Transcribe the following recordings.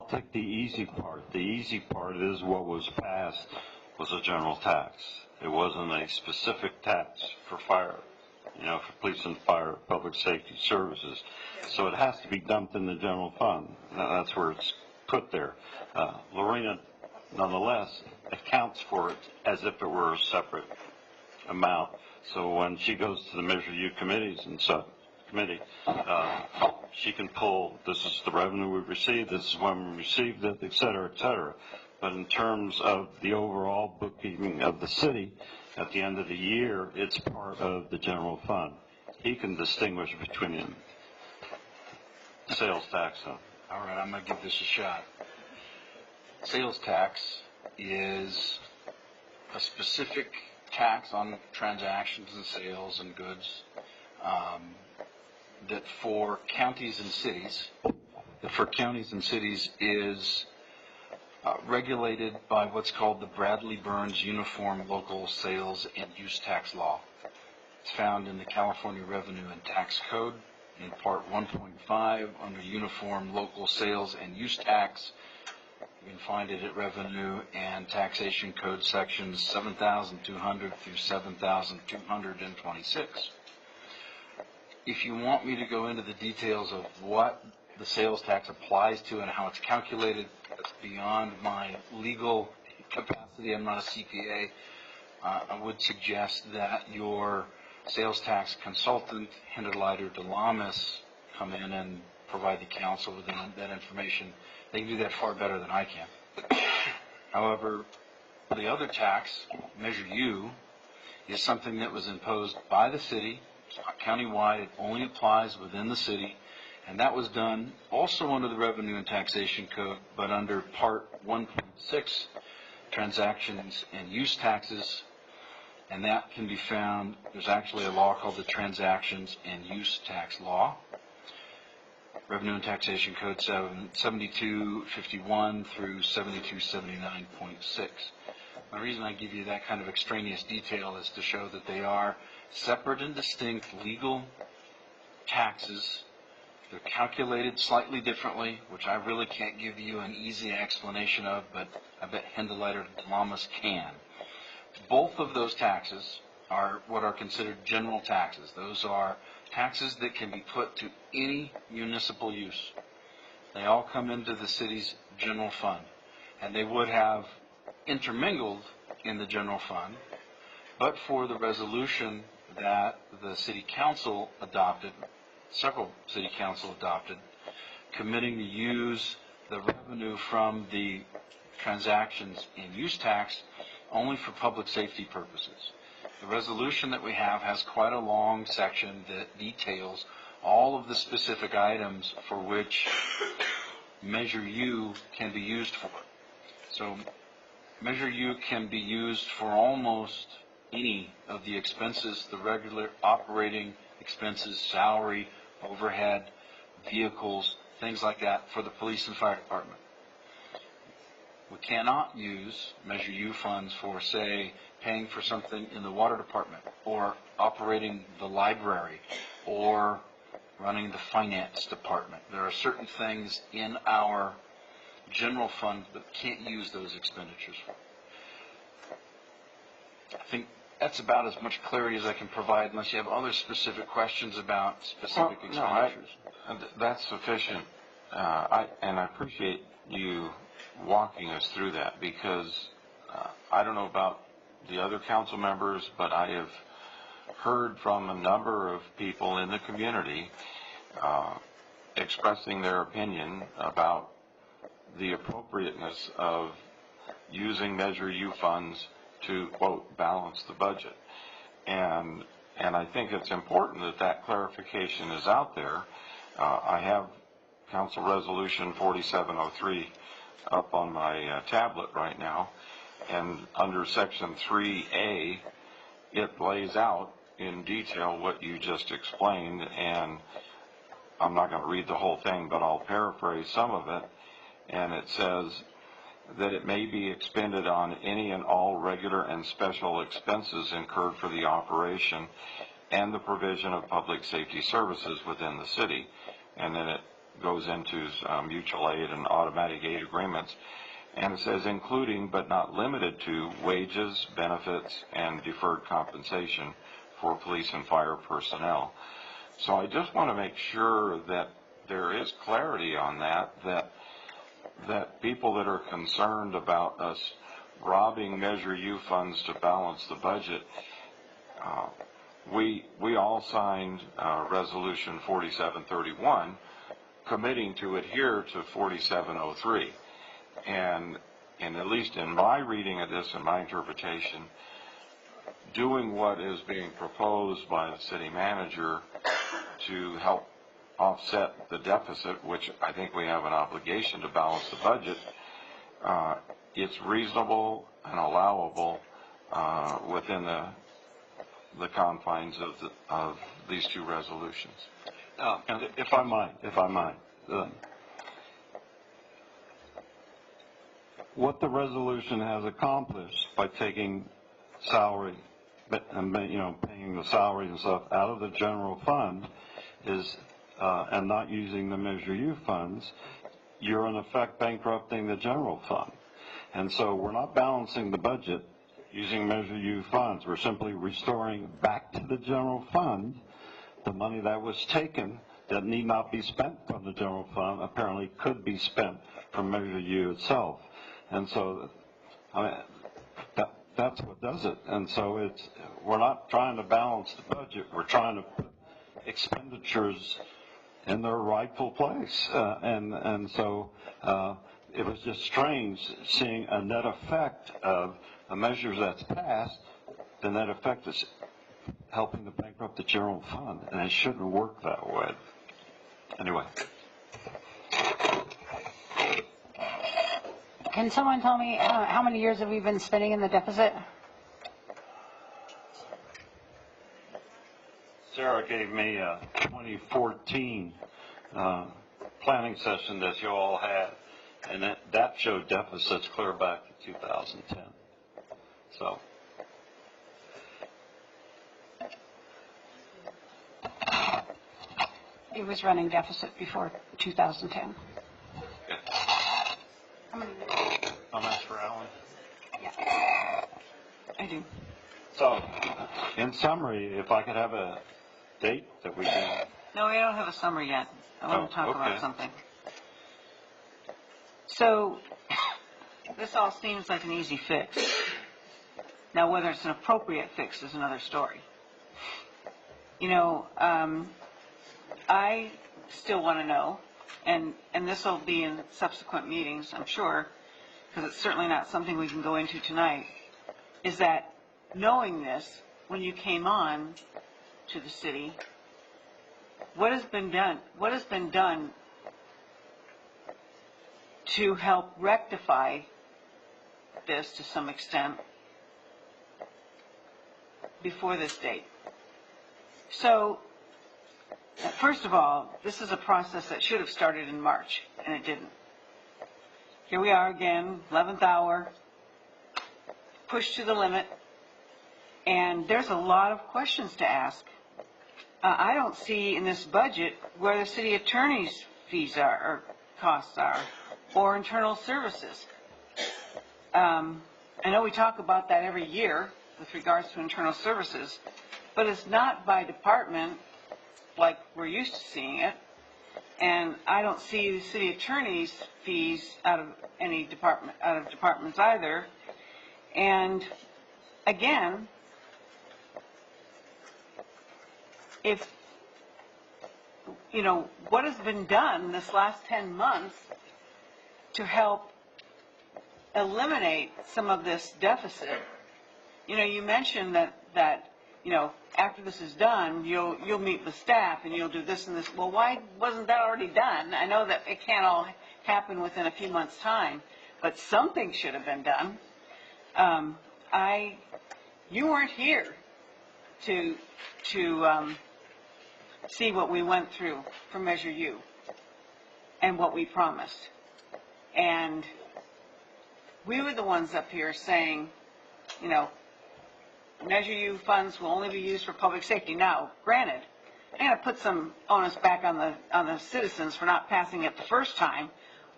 I'll take the easy part. The easy part is what was passed was a general tax. It wasn't a specific tax for fire, for police and fire, public safety services. So it has to be dumped in the general fund. That's where it's put there. Lorena, nonetheless, accounts for it as if it were a separate amount. So when she goes to the Measure U committees and subcommittee, she can pull, this is the revenue we received, this is when we received it, et cetera, et cetera. But in terms of the overall bookkeeping of the city, at the end of the year, it's part of the general fund. He can distinguish between sales tax. All right, I'm going to give this a shot. Sales tax is a specific tax on transactions and sales and goods that for counties and cities is regulated by what's called the Bradley-Burns Uniform Local Sales and Use Tax Law. It's found in the California Revenue and Tax Code in Part 1.5 under Uniform Local Sales and Use Tax. You can find it at Revenue and Taxation Code sections 7,200 through 7,226. If you want me to go into the details of what the sales tax applies to and how it's calculated, that's beyond my legal capacity. I'm not a CPA. I would suggest that your sales tax consultant, Hinderleiter Delamis, come in and provide the council with that information. They can do that far better than I can. However, the other tax, Measure U, is something that was imposed by the city. It's not countywide. It only applies within the city. And that was done also under the Revenue and Taxation Code, but under Part 1.6, Transactions and Use Taxes. And that can be found, there's actually a law called the Transactions and Use Tax Law. Revenue and Taxation Code 7251 through 7279.6. The reason I give you that kind of extraneous detail is to show that they are separate and distinct legal taxes. They're calculated slightly differently, which I really can't give you an easy explanation of, but I bet Hinderleiter Delamis can. Both of those taxes are what are considered general taxes. Those are taxes that can be put to any municipal use. They all come into the city's general fund, and they would have intermingled in the general fund, but for the resolution that the city council adopted, several city council adopted, committing to use the revenue from the transactions and use tax only for public safety purposes. The resolution that we have has quite a long section that details all of the specific items for which Measure U can be used for. So Measure U can be used for almost any of the expenses, the regular operating expenses, salary, overhead, vehicles, things like that for the police and fire department. We cannot use Measure U funds for, say, paying for something in the water department or operating the library or running the finance department. There are certain things in our general fund that can't use those expenditures for. I think that's about as much clarity as I can provide unless you have other specific questions about specific expenditures. No, that's sufficient. I appreciate you walking us through that because I don't know about the other council members, but I have heard from a number of people in the community expressing their opinion about the appropriateness of using Measure U funds to, quote, balance the budget. And I think it's important that that clarification is out there. I have Council Resolution 4703 up on my tablet right now, and under Section 3A, it lays out in detail what you just explained, and I'm not going to read the whole thing, but I'll paraphrase some of it, and it says that it may be expended on any and all regular and special expenses incurred for the operation and the provision of public safety services within the city. And then it goes into mutual aid and automatic aid agreements. And it says including but not limited to wages, benefits, and deferred compensation for police and fire personnel. So I just want to make sure that there is clarity on that people that are concerned about us robbing Measure U funds to balance the budget, we all signed Resolution 4731 committing to adhere to 4703. And at least in my reading of this and my interpretation, doing what is being proposed by the city manager to help offset the deficit, which I think we have an obligation to balance the budget, it's reasonable and allowable within the confines of these two resolutions. If I might. What the resolution has accomplished by taking salary, paying the salaries and stuff out of the general fund is, and not using the Measure U funds, you're in effect bankrupting the general fund. And so we're not balancing the budget using Measure U funds. We're simply restoring back to the general fund the money that was taken that need not be spent from the general fund, apparently could be spent from Measure U itself. And so that's what does it. And so we're not trying to balance the budget. We're trying to put expenditures in their rightful place. And so it was just strange seeing a net effect of the measures that's passed. The net effect is helping to bankrupt the general fund, and it shouldn't work that way. Anyway. Can someone tell me how many years have we been spending in the deficit? Sarah gave me a 2014 planning session that you all had, and that showed deficits clear back to 2010. So. It was running deficit before 2010. How many years? Comments for Alan? Yeah, I do. So, in summary, if I could have a date that we can... No, we don't have a summary yet. I want to talk okay. about something. So, this all seems like an easy fix. Now, whether it's an appropriate fix is another story. I still want to know, and this will be in subsequent meetings, I'm sure, because it's certainly not something we can go into tonight, is that knowing this, when you came on to the city, what has been done to help rectify this to some extent before this date? So, first of all, this is a process that should have started in March, and it didn't. Here we are again, 11th hour, pushed to the limit, and there's a lot of questions to ask. I don't see in this budget where the city attorney's fees are, or costs are, or internal services. I know we talk about that every year with regards to internal services, but it's not by department like we're used to seeing it, and I don't see the city attorney's fees out of departments either. And again, if what has been done this last 10 months to help eliminate some of this deficit, you mentioned that after this is done, you'll meet with staff and you'll do this and this. Well, why wasn't that already done? I know that it can't all happen within a few months' time, but something should have been done. You weren't here to see what we went through for Measure U and what we promised. And we were the ones up here saying, Measure U funds will only be used for public safety. Now, granted, I'm gonna put some onus back on the citizens for not passing it the first time,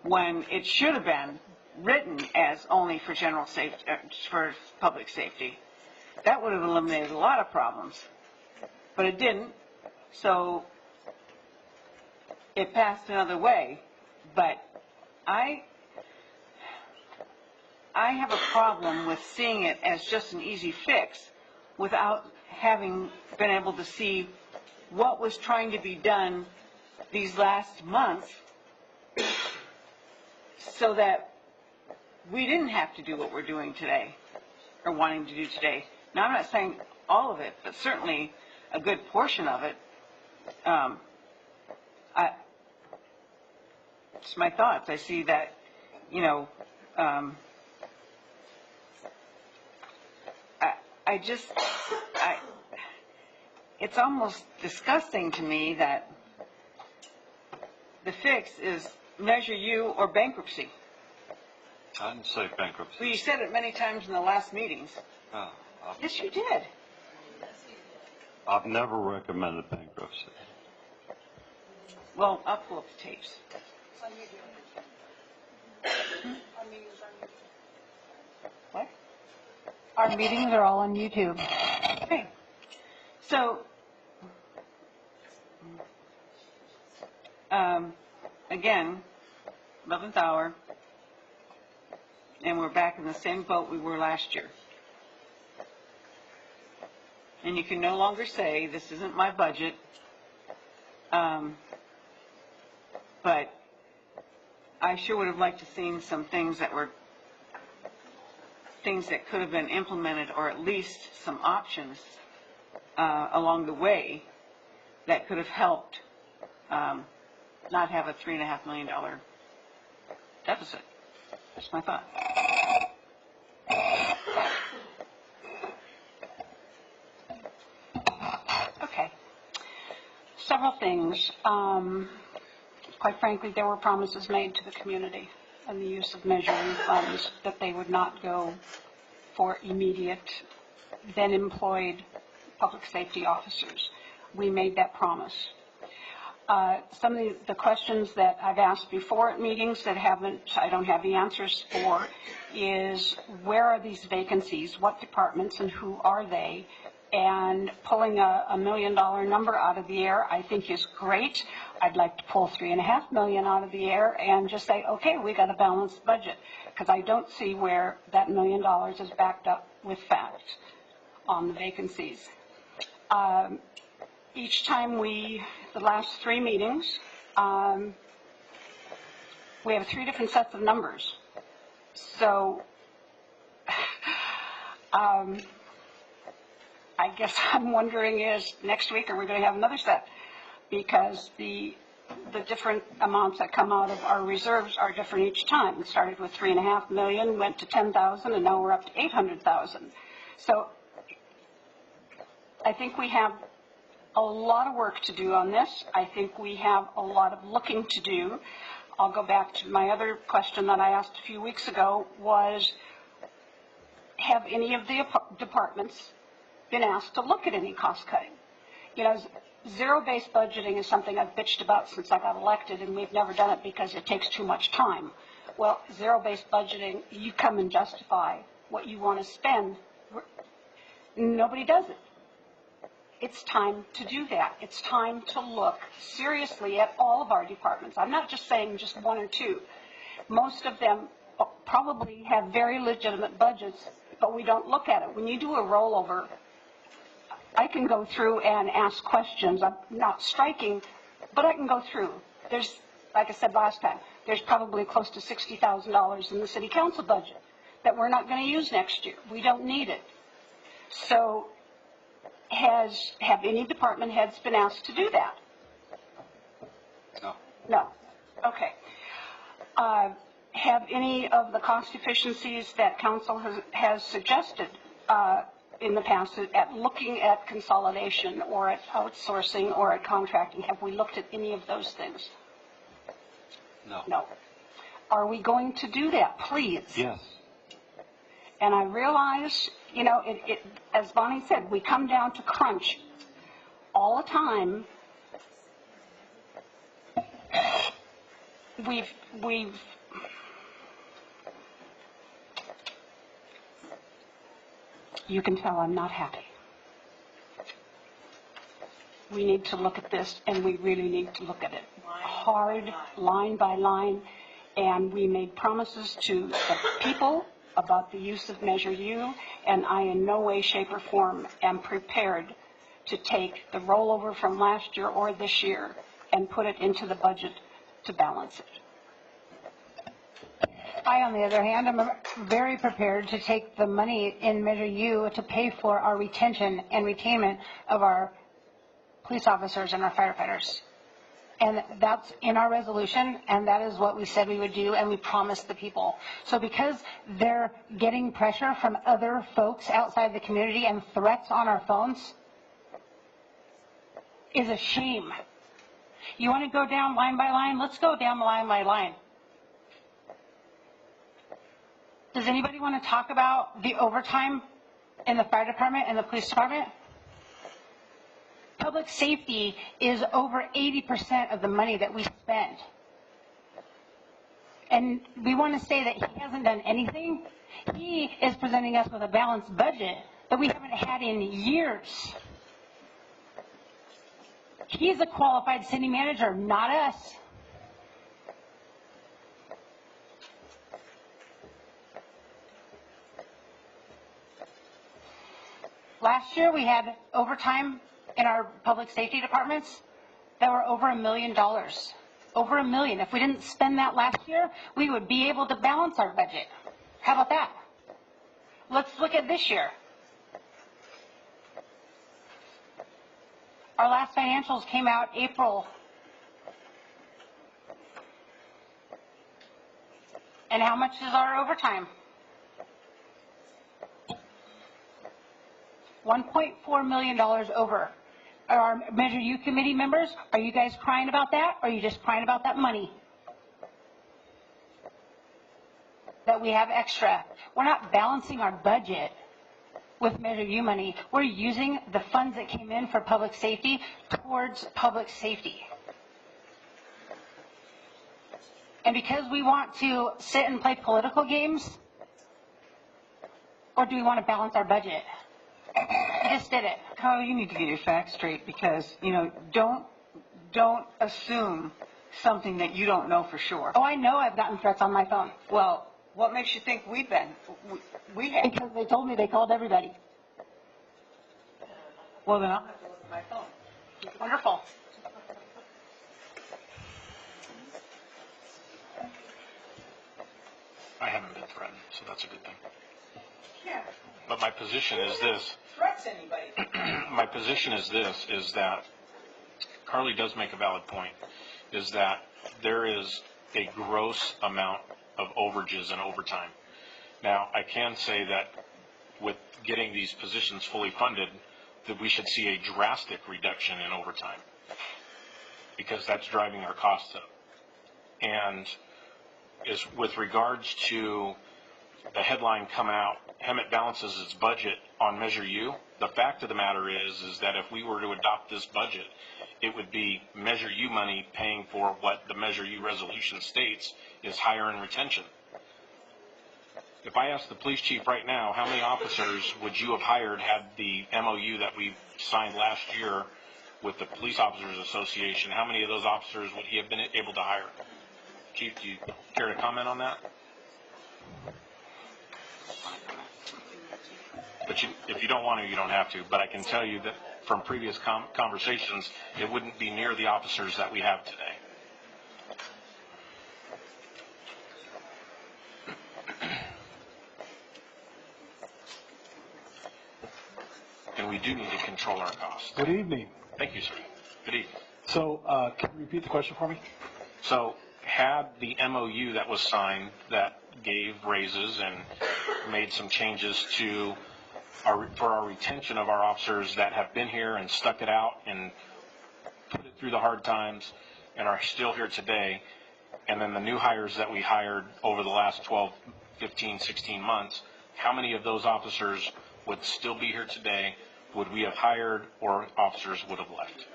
when it should have been written as only for general safety, for public safety. That would have eliminated a lot of problems, but it didn't, so it passed another way. But I have a problem with seeing it as just an easy fix without having been able to see what was trying to be done these last months so that we didn't have to do what we're doing today or wanting to do today. Now, I'm not saying all of it, but certainly a good portion of it. It's my thoughts. I see that, it's almost disgusting to me that the fix is Measure U or bankruptcy. I didn't say bankruptcy. Well, you said it many times in the last meetings. Oh, Yes, you did. I've never recommended bankruptcy. Well, I'll pull up the tapes. What? Our meetings are all on YouTube. Okay. So, again, 11th hour, and we're back in the same boat we were last year. And you can no longer say, this isn't my budget, but I sure would have liked to seen some things that were things that could have been implemented, or at least some options along the way that could have helped not have a $3.5 million deficit. That's my thought. Okay. Several things. Quite frankly, there were promises made to the community and the use of Measure U funds that they would not go for immediate, then employed public safety officers. We made that promise. Some of the questions that I've asked before at meetings that I don't have the answers for is, where are these vacancies? What departments and who are they? And pulling a $1 million number out of the air, I think, is great. I'd like to pull $3.5 million out of the air and just say, okay, we got a balanced budget, because I don't see where that $1 million is backed up with fact on the vacancies. Each time the last 3 meetings, we have 3 different sets of numbers. So, I guess I'm wondering, is next week are we going to have another set? Because the different amounts that come out of our reserves are different each time. It started with $3.5 million, went to $10,000, and now we're up to $800,000. So I think we have a lot of work to do on this. I think we have a lot of looking to do. I'll go back to my other question that I asked a few weeks ago, was, have any of the departments been asked to look at any cost cutting? Zero-based budgeting is something I've bitched about since I got elected, and we've never done it because it takes too much time. Well, zero-based budgeting, you come and justify what you want to spend. Nobody does it. It's time to do that. It's time to look seriously at all of our departments. I'm not just saying just 1 or 2. Most of them probably have very legitimate budgets, but we don't look at it. When you do a rollover, I can go through and ask questions. I'm not striking, but I can go through. There's, like I said last time, there's probably close to $60,000 in the city council budget that we're not going to use next year. We don't need it. So have any department heads been asked to do that? No. No. Okay. Have any of the cost efficiencies that council has suggested in the past at looking at consolidation or at outsourcing or at contracting, have we looked at any of those things? No. No. Are we going to do that, please? Yes. And I realize, as Bonnie said, we come down to crunch all the time, we've you can tell I'm not happy. We need to look at this, and we really need to look at it hard, line by line. And we made promises to the people about the use of Measure U, and I in no way, shape, or form am prepared to take the rollover from last year or this year and put it into the budget to balance it. I, on the other hand, am very prepared to take the money in Measure U to pay for our retention and retainment of our police officers and our firefighters. And that's in our resolution, and that is what we said we would do, and we promised the people. So because they're getting pressure from other folks outside the community and threats on our phones is a shame. You want to go down line by line? Let's go down line by line. Does anybody want to talk about the overtime in the fire department and the police department? Public safety is over 80% of the money that we spend. And we want to say that he hasn't done anything. He is presenting us with a balanced budget that we haven't had in years. He's a qualified city manager, not us. Last year we had overtime in our public safety departments that were over $1 million. Over $1 million. If we didn't spend that last year, we would be able to balance our budget. How about that? Let's look at this year. Our last financials came out April. And how much is our overtime? $1.4 million over. Our Measure U committee members, are you guys crying about that, or are you just crying about that money that we have extra? We're not balancing our budget with Measure U money. We're using the funds that came in for public safety towards public safety. And because we want to sit and play political games, or do we want to balance our budget? I just did it. Carl, you need to get your facts straight because, don't assume something that you don't know for sure. Oh, I know I've gotten threats on my phone. Well, what makes you think we have? Because they told me they called everybody. Well, then I'll have to look at my phone. Wonderful. I haven't been threatened, so that's a good thing. Yeah. But my position is this. Threats anybody. My position is this, is that Carly does make a valid point, is that there is a gross amount of overages and overtime. Now, I can say that with getting these positions fully funded, that we should see a drastic reduction in overtime because that's driving our costs up. And is with regards to the headline coming out, Hemet balances its budget on Measure U. The fact of the matter is that if we were to adopt this budget, it would be Measure U money paying for what the Measure U resolution states is hire and retention. If I ask the police chief right now, how many officers would you have hired had the MOU that we signed last year with the Police Officers Association, how many of those officers would he have been able to hire? Chief, do you care to comment on that? But if you don't want to, you don't have to. But I can tell you that from previous conversations, it wouldn't be near the officers that we have today. And we do need to control our costs. Good evening. Thank you, sir. Good evening. So, can you repeat the question for me? So, had the MOU that was signed that gave raises and made some changes to for our retention of our officers that have been here and stuck it out and put it through the hard times and are still here today, and then the new hires that we hired over the last 12, 15, 16 months, how many of those officers would still be here today? Would we have hired, or officers would have left?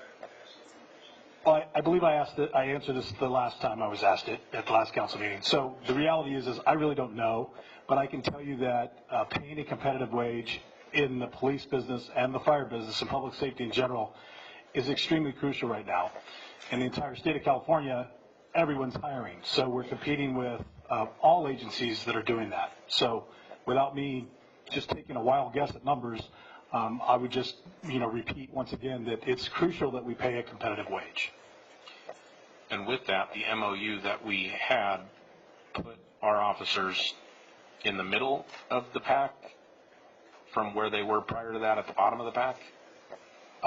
Well, I believe I answered this the last time I was asked it at the last council meeting. So the reality is I really don't know, but I can tell you that paying a competitive wage in the police business and the fire business and public safety in general is extremely crucial right now. In the entire state of California, everyone's hiring. So we're competing with all agencies that are doing that. So without me just taking a wild guess at numbers, I would just, repeat once again that it's crucial that we pay a competitive wage. And with that, the MOU that we had put our officers in the middle of the pack from where they were prior to that at the bottom of the pack?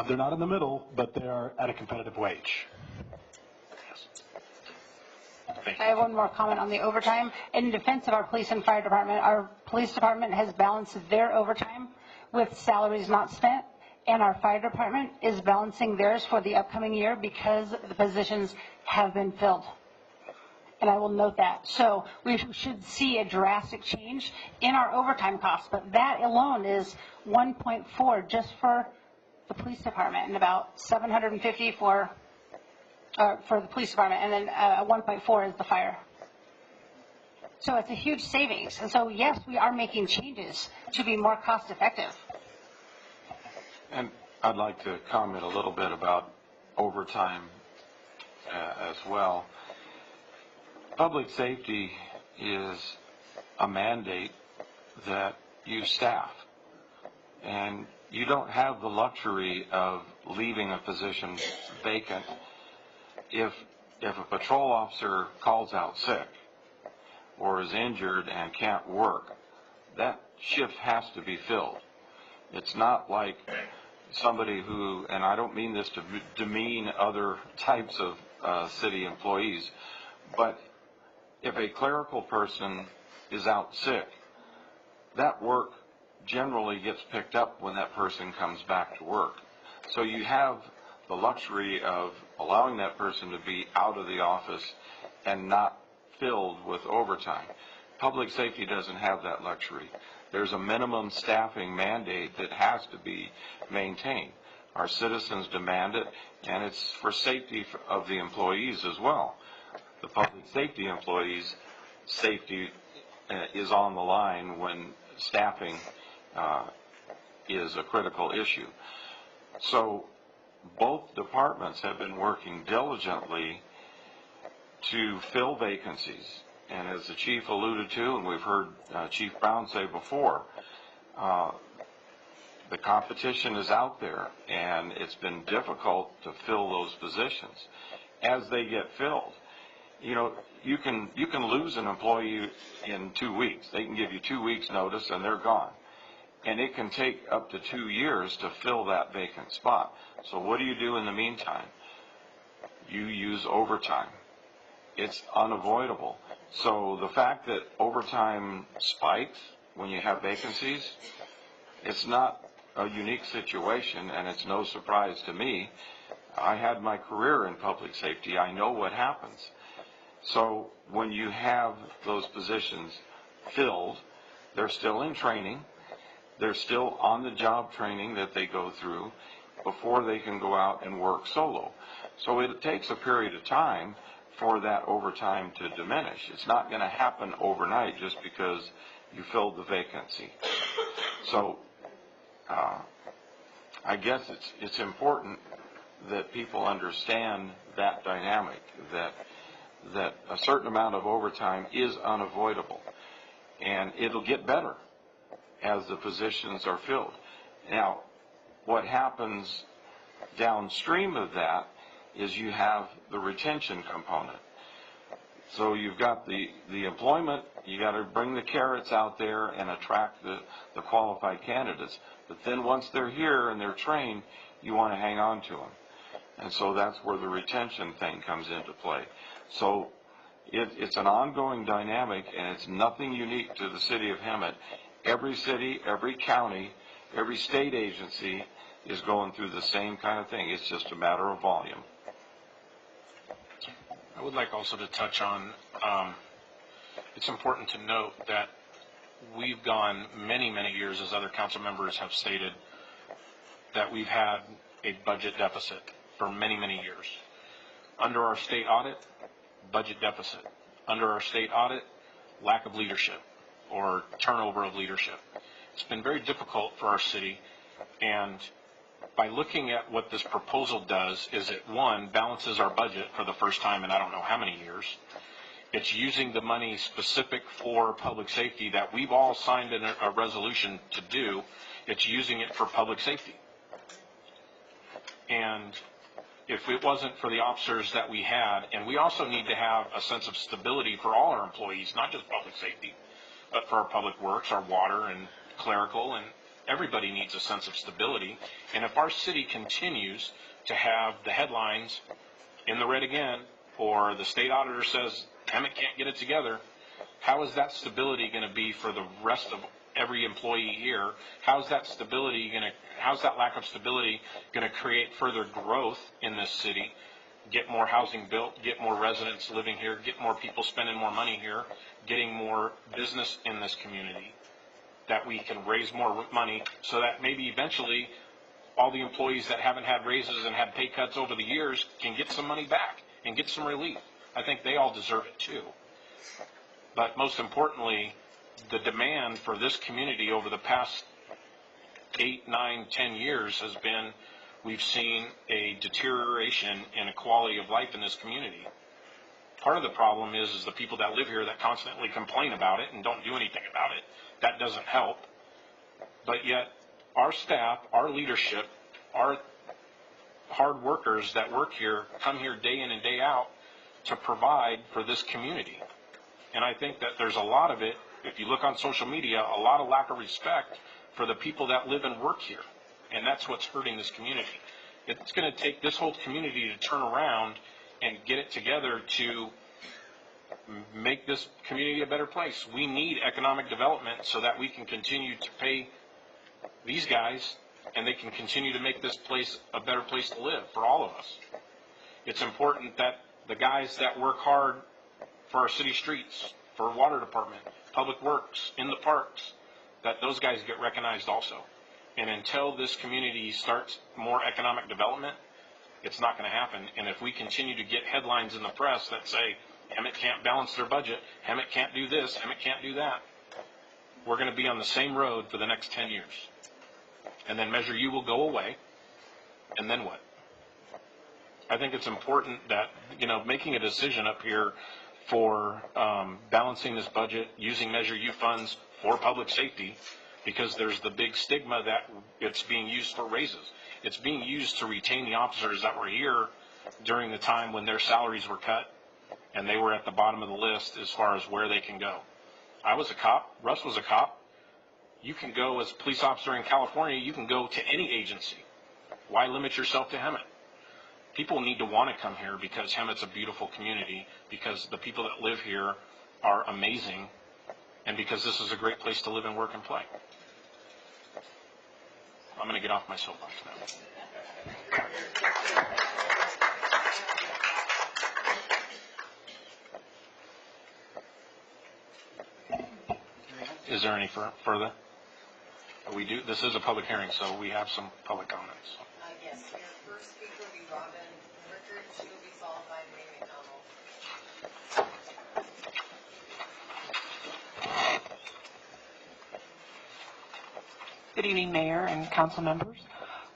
They're not in the middle, but they are at a competitive wage. Thank I you. have one more comment on the overtime. In defense of our police and fire department, our police department has balanced their overtime with salaries not spent, and our fire department is balancing theirs for the upcoming year because the positions have been filled. And I will note that. So we should see a drastic change in our overtime costs, but that alone is 1.4 just for the police department and about 750 for the police department, and then 1.4 is the fire. So it's a huge savings. And so, yes, we are making changes to be more cost effective. And I'd like to comment a little bit about overtime as well. Public safety is a mandate that you staff. And you don't have the luxury of leaving a position vacant. If a patrol officer calls out sick or is injured and can't work, that shift has to be filled. It's not like somebody who, and I don't mean this to demean other types of city employees, but if a clerical person is out sick, that work generally gets picked up when that person comes back to work. So you have the luxury of allowing that person to be out of the office and not filled with overtime. Public safety doesn't have that luxury. There's a minimum staffing mandate that has to be maintained. Our citizens demand it, and it's for safety of the employees as well. The public safety employees' safety is on the line when staffing is a critical issue. So both departments have been working diligently to fill vacancies. And as the chief alluded to, and we've heard Chief Brown say before, the competition is out there, and it's been difficult to fill those positions. As they get filled, you can lose an employee in 2 weeks. They can give you 2 weeks notice and they're gone. And it can take up to 2 years to fill that vacant spot. So what do you do in the meantime? You use overtime. It's unavoidable. So the fact that overtime spikes when you have vacancies, it's not a unique situation, and it's no surprise to me. I had my career in public safety. I know what happens. So when you have those positions filled, they're still in training. They're still on the job training that they go through before they can go out and work solo. So it takes a period of time for that overtime to diminish. It's not going to happen overnight just because you filled the vacancy. So I guess it's important that people understand that dynamic, that a certain amount of overtime is unavoidable, and it'll get better as the positions are filled. Now, what happens downstream of that is you have the retention component. So you've got the employment, you got to bring the carrots out there and attract the qualified candidates. But then once they're here and they're trained, you want to hang on to them. And so that's where the retention thing comes into play. So it's an ongoing dynamic, and it's nothing unique to the city of Hemet. Every city, every county, every state agency is going through the same kind of thing. It's just a matter of volume. I would like also to touch on, it's important to note that we've gone many, many years, as other council members have stated, that we've had a budget deficit for many, many years. Under our state audit, budget deficit. Under our state audit, lack of leadership or turnover of leadership. It's been very difficult for our city, and by looking at what this proposal does is it, one, balances our budget for the first time in I don't know how many years. It's using the money specific for public safety that we've all signed in a resolution to do. It's using it for public safety. And if it wasn't for the officers that we had, and we also need to have a sense of stability for all our employees, not just public safety, but for our public works, our water and clerical, and everybody needs a sense of stability. And if our city continues to have the headlines in the red again, or the state auditor says Hemet can't get it together, how is that stability going to be for the rest of every employee here? How's that lack of stability going to create further growth in this city? Get more housing built, get more residents living here, get more people spending more money here, getting more business in this community, that we can raise more money so that maybe eventually all the employees that haven't had raises and had pay cuts over the years can get some money back and get some relief. I think they all deserve it too. But most importantly, the demand for this community over the past 8, 9, 10 years has been, we've seen a deterioration in a quality of life in this community. Part of the problem is the people that live here that constantly complain about it and don't do anything about it. That doesn't help. But yet, our staff, our leadership, our hard workers that work here come here day in and day out to provide for this community. And I think that there's a lot of it, if you look on social media, a lot of lack of respect for the people that live and work here. And that's what's hurting this community. It's going to take this whole community to turn around and get it together to make this community a better place. We need economic development so that we can continue to pay these guys and they can continue to make this place a better place to live for all of us. It's important that the guys that work hard for our city streets, for water department, public works, in the parks, that those guys get recognized also. And until this community starts more economic development, it's not going to happen. And if we continue to get headlines in the press that say, Hemet can't balance their budget, Hemet can't do this, Hemet can't do that, we're going to be on the same road for the next 10 years. And then Measure U will go away, and then what? I think it's important that, making a decision up here for balancing this budget, using Measure U funds for public safety, because there's the big stigma that it's being used for raises. It's being used to retain the officers that were here during the time when their salaries were cut and they were at the bottom of the list as far as where they can go. I was a cop. Russ was a cop. You can go as a police officer in California. You can go to any agency. Why limit yourself to Hemet? People need to want to come here because Hemet's a beautiful community, because the people that live here are amazing, and because this is a great place to live and work and play. I'm going to get off my soapbox now. Is there any further? This is a public hearing, so we have some public comments. Yes, your first speaker will be Robin Richard. She will be followed by Ray McDonald. Good evening, Mayor and council members.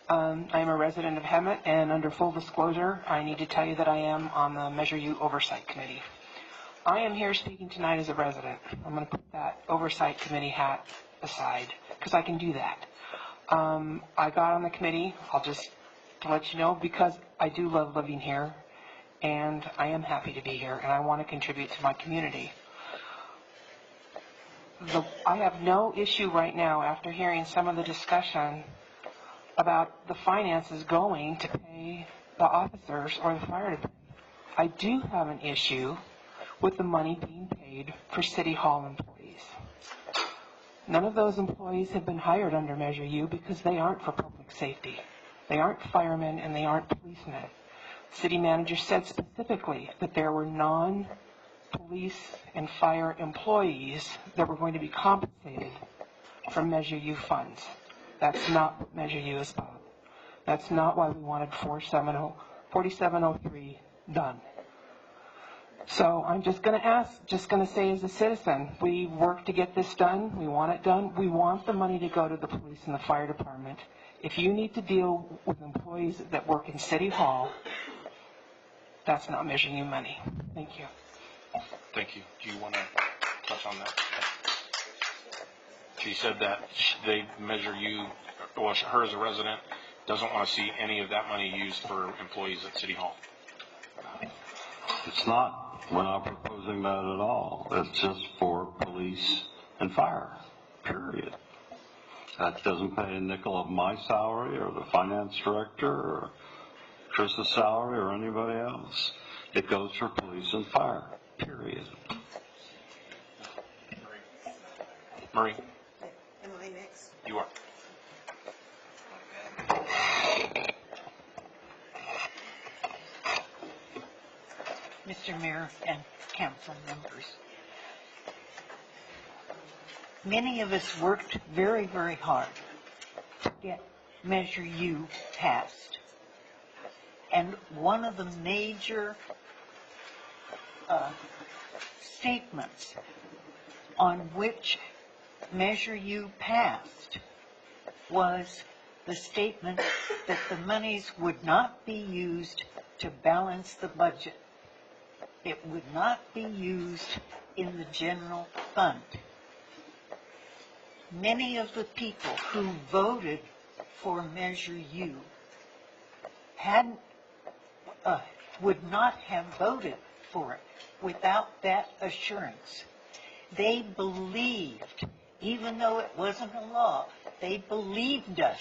I am a resident of Hemet, and under full disclosure, I need to tell you that I am on the Measure U Oversight Committee. I am here speaking tonight as a resident. I'm going to put that Oversight Committee hat aside, because I can do that. I got on the committee, I'll just let you know, because I do love living here, and I am happy to be here, and I want to contribute to my community. I have no issue right now, after hearing some of the discussion about the finances going to pay the officers or the fire department. I do have an issue with the money being paid for City Hall employees. None of those employees have been hired under Measure U because they aren't for public safety. They aren't firemen and they aren't policemen. The city manager said specifically that there were non-police and fire employees that were going to be compensated from Measure U funds. That's not what Measure U is about. That's not why we wanted 4703 done. So I'm just going to say as a citizen, we work to get this done. We want it done. We want the money to go to the police and the fire department. If you need to deal with employees that work in City Hall, that's not Measure U money. Thank you. Thank you. Do you want to touch on that? She said that they Measure U, well, her as a resident, doesn't want to see any of that money used for employees at City Hall. It's not. We're not proposing that at all. It's just for police and fire, period. That doesn't pay a nickel of my salary or the finance director or Chris's salary or anybody else. It goes for police and fire, period. Marie, Emily Nix. you are. Mr. Mayor and council members. Many of us worked very, very hard to get Measure U passed. And one of the major statements on which Measure U passed was the statement that the monies would not be used to balance the budget. It would not be used in the general fund. Many of the people who voted for Measure U would not have voted for it without that assurance. They believed, even though it wasn't a law, they believed us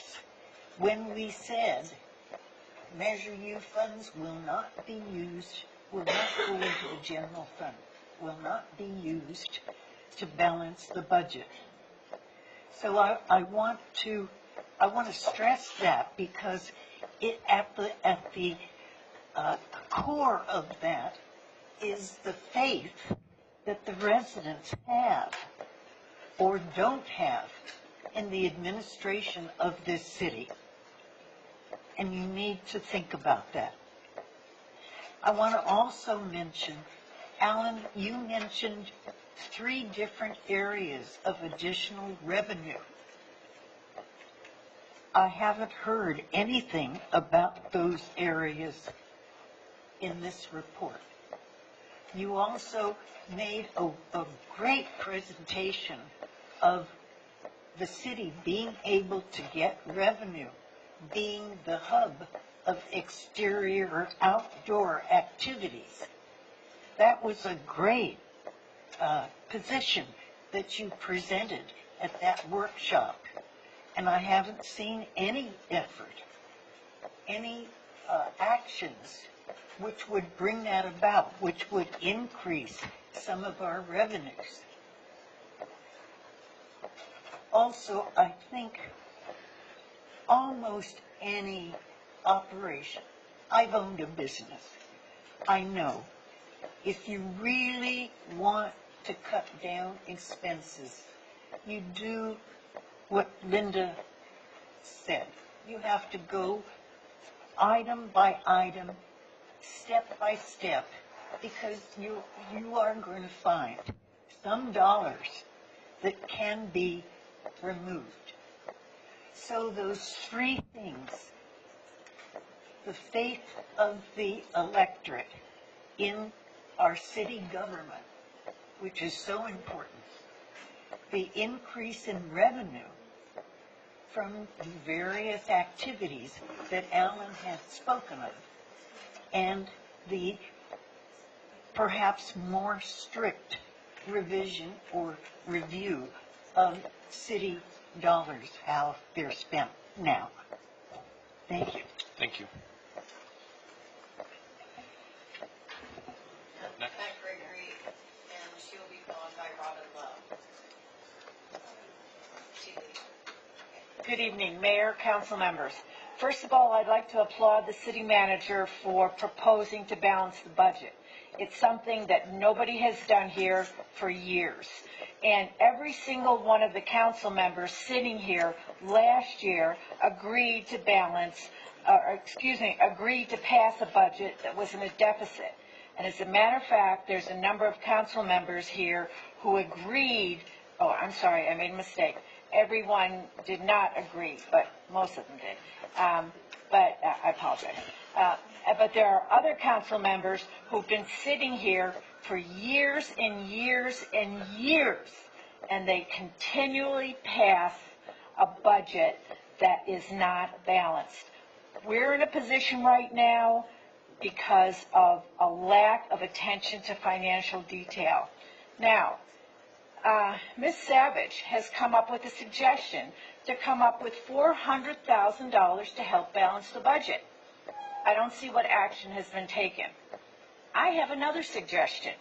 when we said Measure U funds will not be used, will not go into the general fund, will not be used to balance the budget. So I want to stress that because at the core of that is the faith that the residents have or don't have in the administration of this city. And you need to think about that. I want to also mention, Alan, you mentioned 3 different areas of additional revenue. I haven't heard anything about those areas in this report. You also made a great presentation of the city being able to get revenue, being the hub of exterior or outdoor activities. That was a great position that you presented at that workshop. And I haven't seen any effort, any actions which would bring that about, which would increase some of our revenues. Also, I think almost any operation, I've owned a business, I know, if you really want to cut down expenses, you do what Linda said. You have to go item by item, step by step, because you are going to find some dollars that can be removed. So those 3 things, the faith of the electorate in our city government, which is so important, the increase in revenue from the various activities that Alan has spoken of, and the perhaps more strict revision or review of city dollars, how they're spent now. Thank you. Thank you. Matt Gregory, and she'll be followed by Robin Love. Good evening, Mayor, council members. First of all, I'd like to applaud the city manager for proposing to balance the budget. It's something that nobody has done here for years. And every single one of the council members sitting here last year agreed to balance agreed to pass a budget that was in a deficit. And as a matter of fact, there's a number of council members here who agreed, oh, I'm sorry, I made a mistake. Everyone did not agree, but most of them did. I apologize. But there are other council members who've been sitting here for years and years and years, and they continually pass a budget that is not balanced. We're in a position right now because of a lack of attention to financial detail. Now, Ms. Savage has come up with a suggestion to come up with $400,000 to help balance the budget. I don't see what action has been taken. I have another suggestion.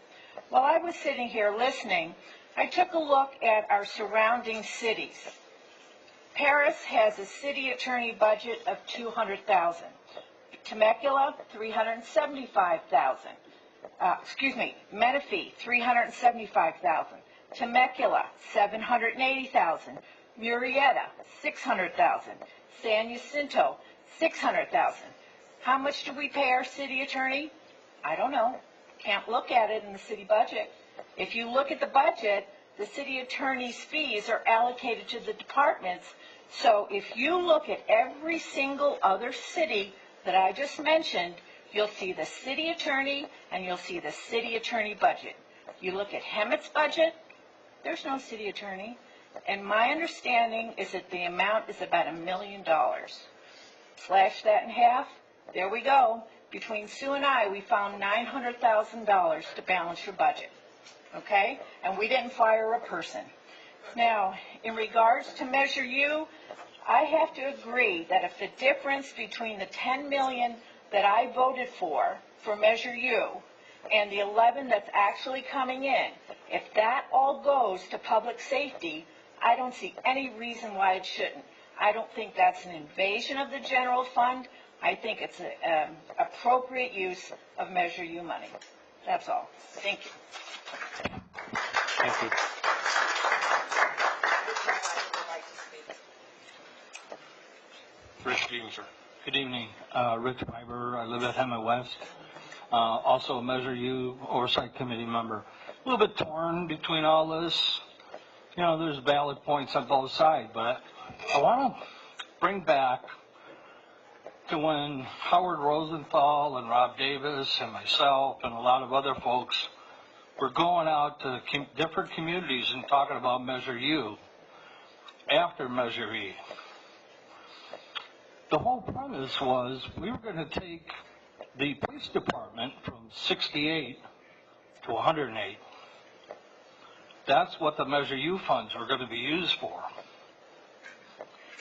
While I was sitting here listening, I took a look at our surrounding cities. Paris has a city attorney budget of $200,000. Temecula, $375,000. Menifee, $375,000. Temecula, $780,000. Murrieta, $600,000. San Jacinto, $600,000. How much do we pay our city attorney? I don't know. Can't look at it in the city budget. If you look at the budget, the city attorney's fees are allocated to the departments. So if you look at every single other city that I just mentioned, you'll see the city attorney and you'll see the city attorney budget. You look at Hemet's budget, there's no city attorney. And my understanding is that the amount is about $1 million. Slash that in half, there we go. Between Sue and I, we found $900,000 to balance your budget. Okay? And we didn't fire a person. Now, in regards to Measure U, I have to agree that if the difference between the $10 million that I voted for Measure U and the 11 that's actually coming in, if that all goes to public safety, I don't see any reason why it shouldn't. I don't think that's an invasion of the general fund. I think it's an appropriate use of Measure U money. That's all. Thank you. Thank you. Rich Stevens, sir. Good evening, Rich Piper. I live at Hemet West. Also a Measure U Oversight Committee member. A little bit torn between all this. You know, there's valid points on both sides, but I want to bring back to when Howard Rosenthal and Rob Davis and myself and a lot of other folks were going out to different communities and talking about Measure U after Measure E. The whole premise was we were going to take the police department from 68 to 108. That's what the Measure U funds were going to be used for.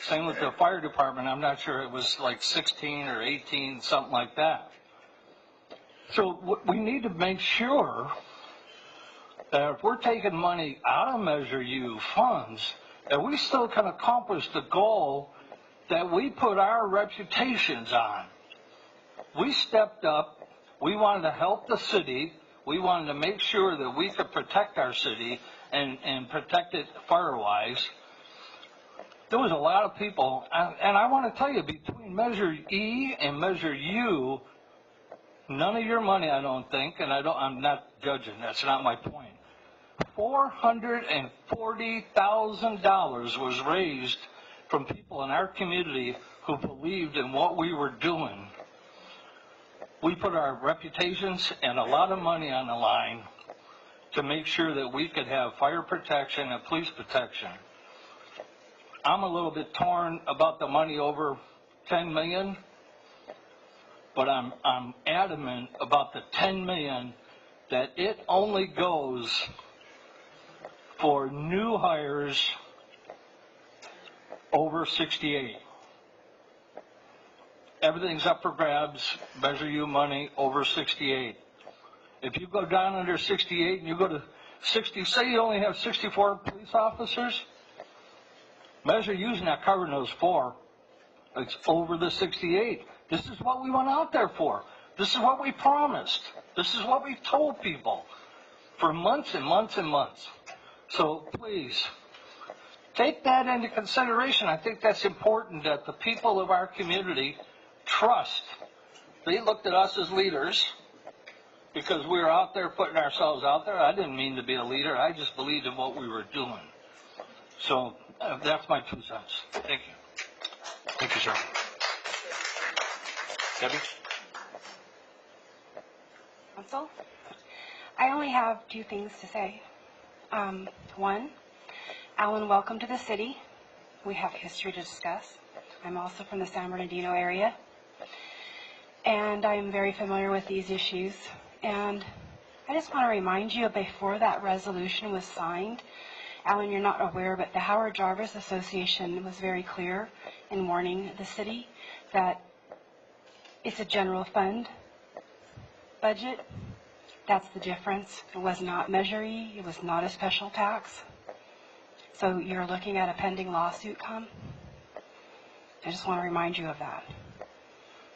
Same with the fire department. I'm not sure, it was like 16 or 18, something like that. So we need to make sure that if we're taking money out of Measure U funds, that we still can accomplish the goal that we put our reputations on. We stepped up. We wanted to help the city. We wanted to make sure that we could protect our city and protect it fire-wise. There was a lot of people, and I want to tell you, between Measure E and Measure U, none of your money, I don't think, and I'm not judging, that's not my point. $440,000 was raised from people in our community who believed in what we were doing. We put our reputations and a lot of money on the line to make sure that we could have fire protection and police protection. I'm a little bit torn about the money over $10 million, but I'm adamant about the $10 million that it only goes for new hires over 68. Everything's up for grabs, Measure U money over 68. If you go down under 68 and you go to 60, say you only have 64 police officers, Measure U's not covering those 4. It's over the 68. This is what we went out there for. This is what we promised. This is what we told people for months and months and months. So please, take that into consideration. I think that's important that the people of our community trust. They looked at us as leaders because we were out there putting ourselves out there. I didn't mean to be a leader. I just believed in what we were doing. So that's my 2 cents. Thank you. Thank you, sir. Debbie? Council, I only have 2 things to say. One, Alan, welcome to the city. We have history to discuss. I'm also from the San Bernardino area, and I'm very familiar with these issues. And I just want to remind you, before that resolution was signed, Alan, you're not aware, but the Howard Jarvis Association was very clear in warning the city that it's a general fund budget. That's the difference. It was not Measure E. It was not a special tax. So you're looking at a pending lawsuit come. I just want to remind you of that.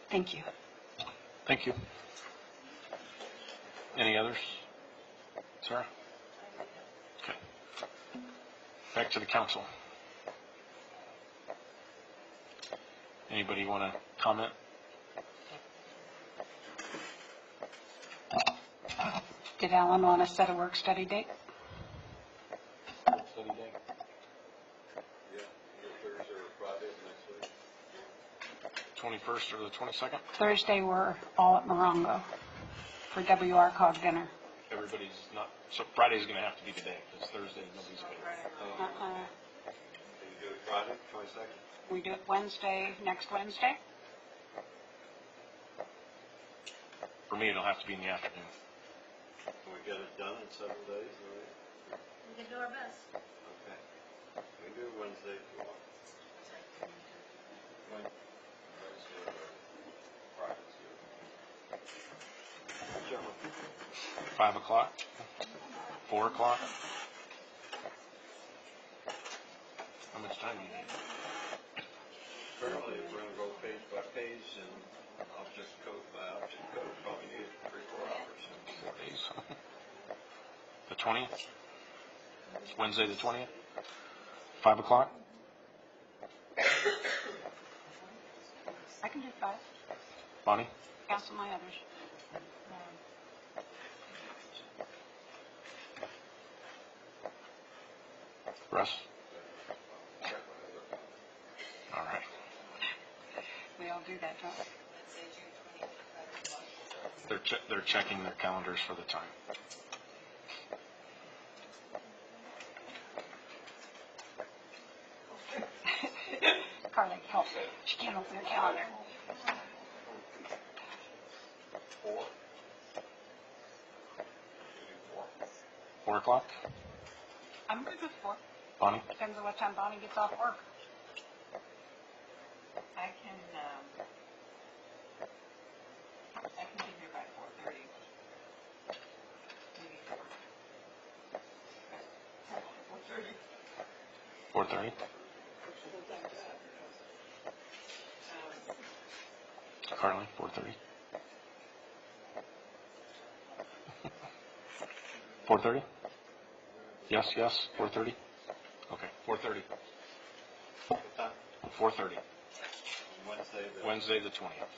Thank you. Thank you. Any others? Sarah? Okay. Back to the council. Anybody want to comment? Did Alan want to set a work study date? Study day? 21st or the 22nd? Thursday, we're all at Morongo for WRCOG dinner. Everybody's not, so Friday's going to have to be today, because Thursday, nobody's available. Friday, 22nd? We do it Wednesday, next Wednesday? For me, it'll have to be in the afternoon. Can we get it done in 7 days? Or... We can do our best. Okay. We can do Wednesday if you want. Wednesday or Friday. 5 o'clock? 4 o'clock? How much time do you need? Currently, if we're going to go page by page and object code by object code, probably need 3-4 hours. 4 days. The 20th? Wednesday the 20th? 5 o'clock? I can do 5. Bonnie? Cancel my others. Russ? All right. We all do that, don't we? They're checking their calendars for the time. Carly, help. She can't open her calendar. 4 o'clock? I'm good with 4. Bonnie? Depends on what time Bonnie gets off work. I can be here by 4:30. Maybe 4. 4:30? Carly, 4:30? 4:30? Yes, 4:30? Okay, 4:30. 4:30. Wednesday the 20th.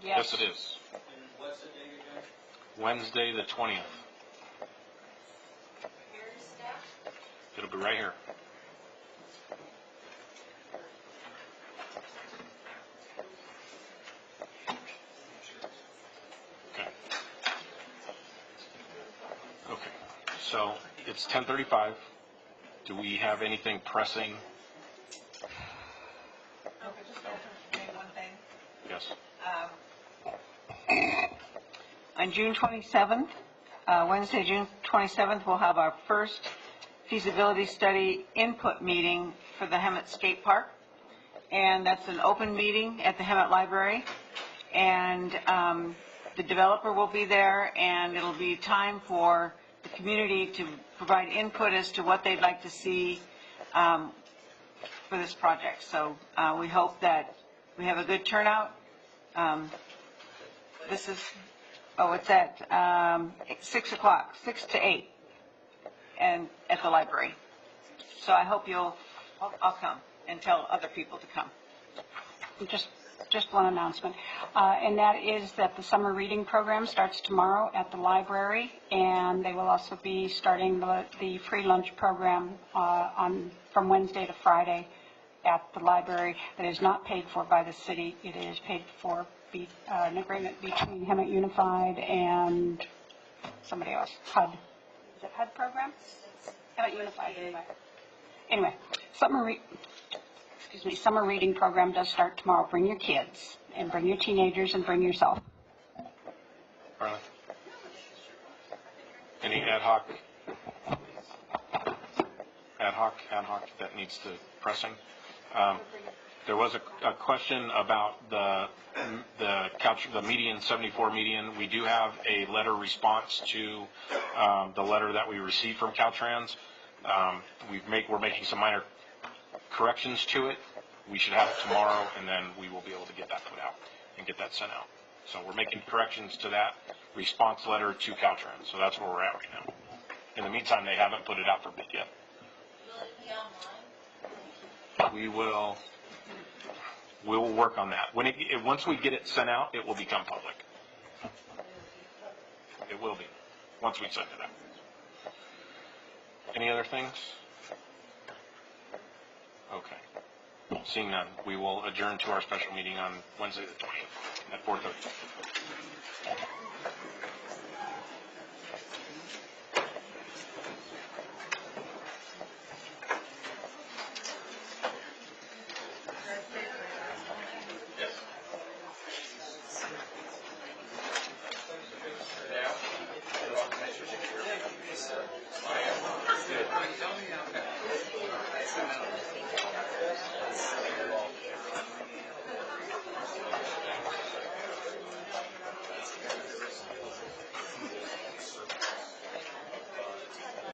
Yes, it is. Wednesday the 20th. It'll be right here. Okay. Okay. So it's 10:35. Do we have anything pressing? One thing. Yes. On June 27th, Wednesday, June 27th, we'll have our first feasibility study input meeting for the Hemet Skate Park. And that's an open meeting at the Hemet Library. And the developer will be there, and it'll be time for the community to provide input as to what they'd like to see for this project. So we hope that we have a good turnout. This is, it's at 6 o'clock, 6 to 8, and at the library. So I hope I'll come and tell other people to come. just one announcement, and that is that the summer reading program starts tomorrow at the library, and they will also be starting the free lunch program from Wednesday to Friday at the library. That is not paid for by the city. It is paid for an agreement between Hemet Unified and somebody else. HUD. Is it HUD program? Hemet Unified. Anyway, summer reading program does start tomorrow. Bring your kids and bring your teenagers and bring yourself. Harlan? Any ad hoc that needs to pressing? There was a question about the median, 74 median. We do have a letter response to the letter that we received from Caltrans. We're making some minor corrections to it. We should have it tomorrow, and then we will be able to get that put out and get that sent out. So we're making corrections to that response letter to Caltrans. So that's where we're at right now. In the meantime, they haven't put it out for bid yet. We'll work on that. Once we get it sent out, it will become public. It will be, once we send it out. Any other things? Okay. Seeing none, we will adjourn to our special meeting on Wednesday the 20th at 4:30. Yes.